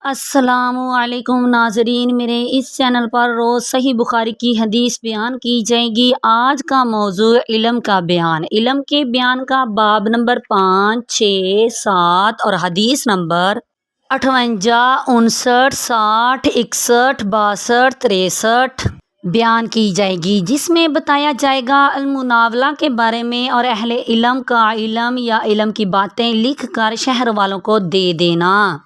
السلام علیکم ناظرین، میرے اس چینل پر روز صحیح بخاری کی حدیث بیان کی جائے گی۔ آج کا موضوع علم کا بیان، علم کے بیان کا باب نمبر 5، 6، 7 اور حدیث نمبر 58، 59، 60، 61، 62، 63 بیان کی جائے گی، جس میں بتایا جائے گا المناولہ کے بارے میں اور اہل علم کا علم یا علم کی باتیں لکھ کر شہر والوں کو دے دینا۔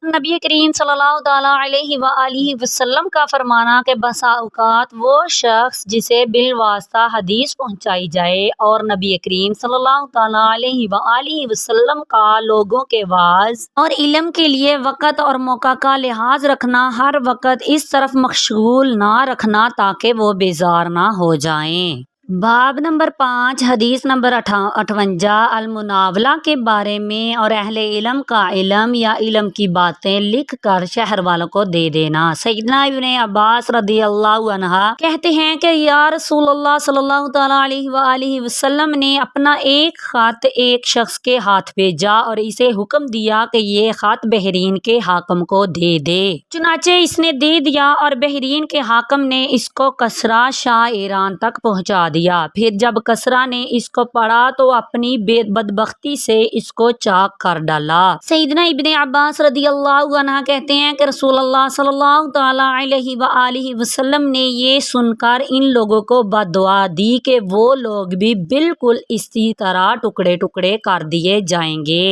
نبی کریم صلی اللہ تعالیٰ علیہ وآلہ وسلم کا فرمانا کہ بسا اوقات وہ شخص جسے بالواسطہ حدیث پہنچائی جائے اور نبی کریم صلی اللہ تعالیٰ علیہ وآلہ وسلم کا لوگوں کے واعظ اور علم کے لیے وقت اور موقع کا لحاظ رکھنا، ہر وقت اس طرف مشغول نہ رکھنا تاکہ وہ بیزار نہ ہو جائیں۔ باب نمبر 5، حدیث نمبر 58، المناولہ کے بارے میں اور اہل علم کا علم یا علم کی باتیں لکھ کر شہر والوں کو دے دینا۔ سیدنا ابن عباس رضی اللہ عنہ کہتے ہیں کہ یا رسول اللہ صلی اللہ تعالیٰ علیہ وآلہ وسلم نے اپنا ایک خط ایک شخص کے ہاتھ بھیجا اور اسے حکم دیا کہ یہ خط بحرین کے حاکم کو دے دے۔ چنانچہ اس نے دے دیا اور بحرین کے حاکم نے اس کو کسریٰ شاہ ایران تک پہنچا دیا۔ پھر جب کسریٰ نے اس کو پڑھا تو اپنی بدبختی سے اس کو چاک کر ڈالا۔ سیدنا ابن عباس رضی اللہ عنہ کہتے ہیں کہ رسول اللہ صلی اللہ تعالیٰ علیہ وآلہ وسلم نے یہ سن کر ان لوگوں کو بد دعا دی کہ وہ لوگ بھی بالکل اسی طرح ٹکڑے ٹکڑے کر دیے جائیں گے۔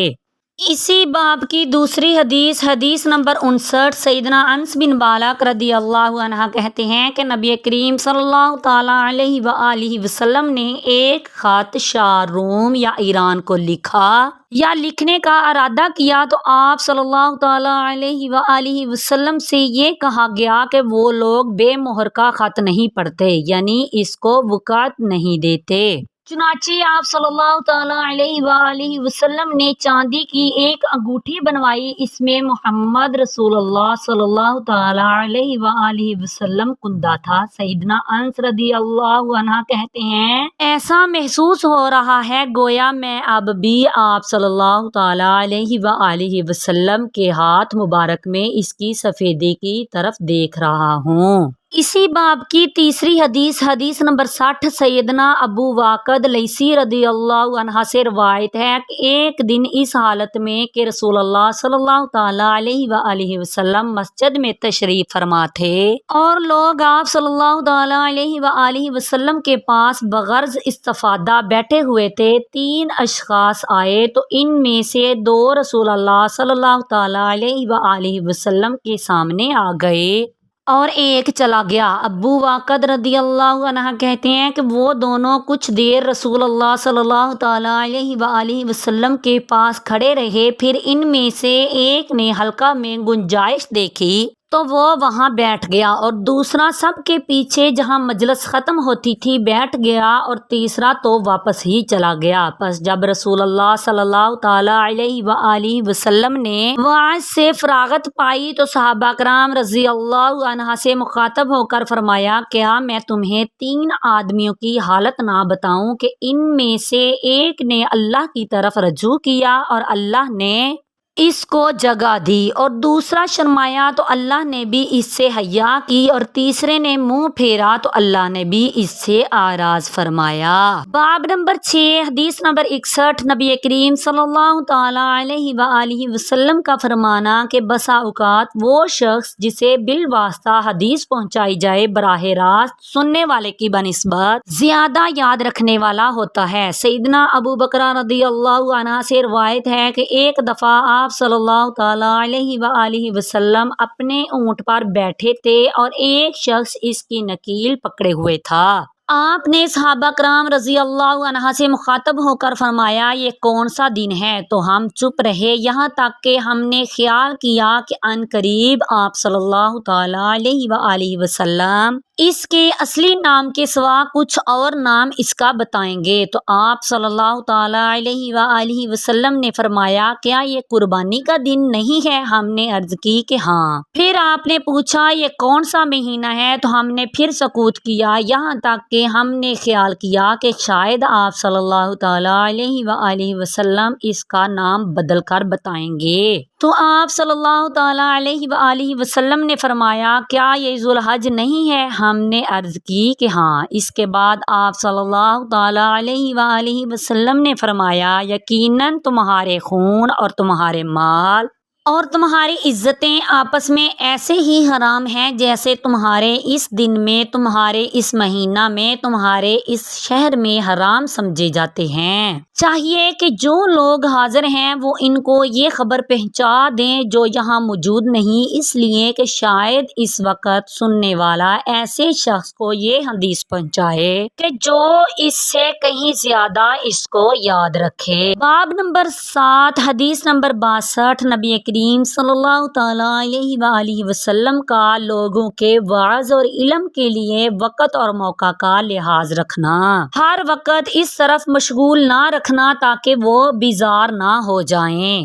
اسی باب کی دوسری حدیث، حدیث نمبر 59، سیدنا انس بن مالک رضی اللہ عنہ کہتے ہیں کہ نبی کریم صلی اللہ تعالیٰ علیہ وآلہ وسلم نے ایک خط شاہ روم یا ایران کو لکھا یا لکھنے کا ارادہ کیا تو آپ صلی اللہ تعالیٰ علیہ وآلہ وسلم سے یہ کہا گیا کہ وہ لوگ بے مہر کا خط نہیں پڑھتے، یعنی اس کو وقعت نہیں دیتے۔ چنانچہ آپ صلی اللہ تعالیٰ علیہ وآلہ وسلم نے چاندی کی ایک انگوٹھی بنوائی، اس میں محمد رسول اللہ صلی اللہ تعالیٰ علیہ وآلہ وسلم کندہ تھا۔ سیدنا انس رضی اللہ عنہ کہتے ہیں ایسا محسوس ہو رہا ہے گویا میں اب بھی آپ صلی اللہ تعالیٰ علیہ وآلہ وسلم کے ہاتھ مبارک میں اس کی سفیدی کی طرف دیکھ رہا ہوں۔ اسی باب کی تیسری حدیث، حدیث نمبر 60، سیدنا ابو واقد لیثی رضی اللہ عنہ سے روایت ہے کہ ایک دن اس حالت میں کہ رسول اللہ صلی اللہ تعالیٰ علیہ وآلہ وسلم مسجد میں تشریف فرما تھے اور لوگ آپ صلی اللہ تعالیٰ علیہ وآلہ وسلم کے پاس بغرض استفادہ بیٹھے ہوئے تھے، 3 اشخاص آئے تو ان میں سے 2 رسول اللہ صلی اللہ تعالیٰ علیہ وآلہ وسلم کے سامنے آ گئے اور ایک چلا گیا۔ ابو واقد رضی اللہ عنہ کہتے ہیں کہ وہ دونوں کچھ دیر رسول اللہ صلی اللہ تعالیٰ علیہ وآلہ وسلم کے پاس کھڑے رہے، پھر ان میں سے ایک نے حلقہ میں گنجائش دیکھی تو وہ وہاں بیٹھ گیا اور دوسرا سب کے پیچھے جہاں مجلس ختم ہوتی تھی بیٹھ گیا اور تیسرا تو واپس ہی چلا گیا۔ پس جب رسول اللہ صلی اللہ تعالیٰ علیہ وآلہ وسلم نے وعظ سے فراغت پائی تو صحابہ کرام رضی اللہ عنہ سے مخاطب ہو کر فرمایا کیا میں تمہیں 3 آدمیوں کی حالت نہ بتاؤں کہ ان میں سے ایک نے اللہ کی طرف رجوع کیا اور اللہ نے اس کو جگہ دی اور دوسرا شرمایا تو اللہ نے بھی اس سے حیا کی اور تیسرے نے منہ پھیرا تو اللہ نے بھی اس سے اعراض فرمایا۔ باب نمبر 6، حدیث نمبر 61، نبی کریم صلی اللہ تعالیٰ علیہ وآلہ وسلم کا فرمانا کہ بسا اوقات وہ شخص جسے بالواسطہ حدیث پہنچائی جائے براہ راست سننے والے کی بنسبت زیادہ یاد رکھنے والا ہوتا ہے۔ سیدنا ابو بکر رضی اللہ عنہ سے روایت ہے کہ ایک دفعہ آپ صلی اللہ تعالیٰ علیہ وآلہ وسلم اپنے اونٹ پر بیٹھے تھے اور ایک شخص اس کی نکیل پکڑے ہوئے تھا۔ آپ نے صحابہ کرام رضی اللہ عنہ سے مخاطب ہو کر فرمایا یہ کون سا دن ہے؟ تو ہم چپ رہے یہاں تک کہ ہم نے خیال کیا کہ ان قریب آپ صلی اللہ تعالیٰ علیہ وآلہ وسلم اس کے اصلی نام کے سوا کچھ اور نام اس کا بتائیں گے؟ تو آپ صلی اللہ تعالیٰ علیہ وآلہ وسلم نے فرمایا کیا یہ قربانی کا دن نہیں ہے؟ ہم نے عرض کی کہ ہاں۔ پھر آپ نے پوچھا یہ کون سا مہینہ ہے؟ تو ہم نے پھر سکوت کیا، یہاں تک کہ ہم نے خیال کیا کہ شاید آپ صلی اللہ تعالیٰ علیہ وآلہ وسلم اس کا نام بدل کر بتائیں گے۔ تو آپ صلی اللہ تعالیٰ علیہ وآلہ وسلم نے فرمایا کیا یہ ذوالحج نہیں ہے؟ ہم نے عرض کی کہ ہاں۔ اس کے بعد آپ صلی اللہ تعالیٰ علیہ وآلہ وسلم نے فرمایا یقیناً تمہارے خون اور تمہارے مال اور تمہاری عزتیں آپس میں ایسے ہی حرام ہیں جیسے تمہارے اس دن میں، تمہارے اس مہینہ میں، تمہارے اس شہر میں حرام سمجھے جاتے ہیں۔ چاہیے کہ جو لوگ حاضر ہیں وہ ان کو یہ خبر پہنچا دیں جو یہاں موجود نہیں، اس لیے کہ شاید اس وقت سننے والا ایسے شخص کو یہ حدیث پہنچائے کہ جو اس سے کہیں زیادہ اس کو یاد رکھے۔ باب نمبر 7 حدیث نمبر 62 نبی کریم صلی اللہ تعالیٰ علیہ وآلہ وسلم کا لوگوں کے وعظ اور علم کے لیے وقت اور موقع کا لحاظ رکھنا، ہر وقت اس طرف مشغول نہ رکھنا تاکہ وہ بیزار نہ ہو جائیں۔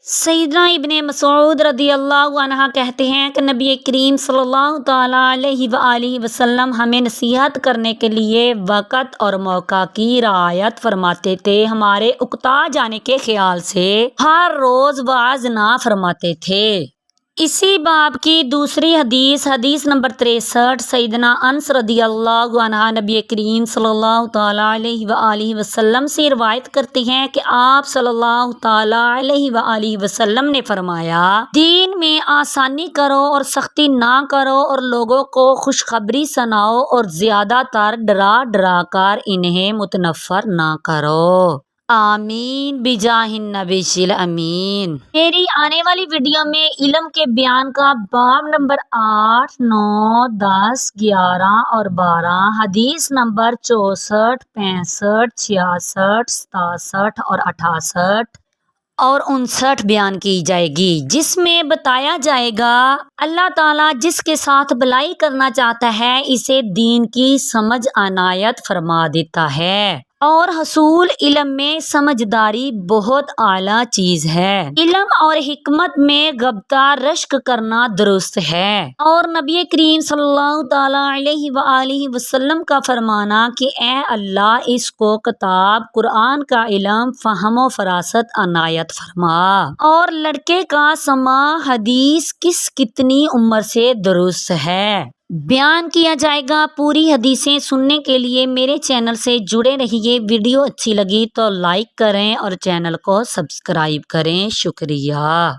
سیدنا ابن مسعود رضی اللہ عنہ کہتے ہیں کہ نبی کریم صلی اللہ تعالیٰ علیہ وآلہ وسلم ہمیں نصیحت کرنے کے لیے وقت اور موقع کی رعایت فرماتے تھے، ہمارے اکتا جانے کے خیال سے ہر روز وعظ نہ فرماتے تھے۔ اسی باب کی دوسری حدیث، حدیث نمبر 63 سیدنا انس رضی اللہ عنہ نبی کریم صلی اللہ تعالیٰ علیہ وآلہ وسلم سے روایت کرتے ہیں کہ آپ صلی اللہ تعالیٰ علیہ وآلہ وسلم نے فرمایا دین میں آسانی کرو اور سختی نہ کرو اور لوگوں کو خوشخبری سناؤ اور زیادہ تر ڈرا ڈرا کر انہیں متنفر نہ کرو۔ آمین بجاہ النبی الامین۔ میری آنے والی ویڈیو میں علم کے بیان کا باب نمبر 8، 9، 10، 11 اور 12 حدیث نمبر 64، 65، 66، 67 اور 68 اور 59 بیان کی جائے گی، جس میں بتایا جائے گا اللہ تعالیٰ جس کے ساتھ بھلائی کرنا چاہتا ہے اسے دین کی سمجھ عنایت فرما دیتا ہے، اور حصول علم میں سمجھداری بہت اعلیٰ چیز ہے۔ علم اور حکمت میں غبطہ رشک کرنا درست ہے، اور نبی کریم صلی اللہ تعالیٰ علیہ وآلہ وسلم کا فرمانا کہ اے اللہ اس کو کتاب قرآن کا علم، فہم و فراست عنایت فرما، اور لڑکے کا سماع حدیث کتنی عمر سے درست ہے بیان کیا جائے گا۔ پوری حدیثیں سننے کے لیے میرے چینل سے جڑے رہیے۔ ویڈیو اچھی لگی تو لائک کریں اور چینل کو سبسکرائب کریں۔ شکریہ۔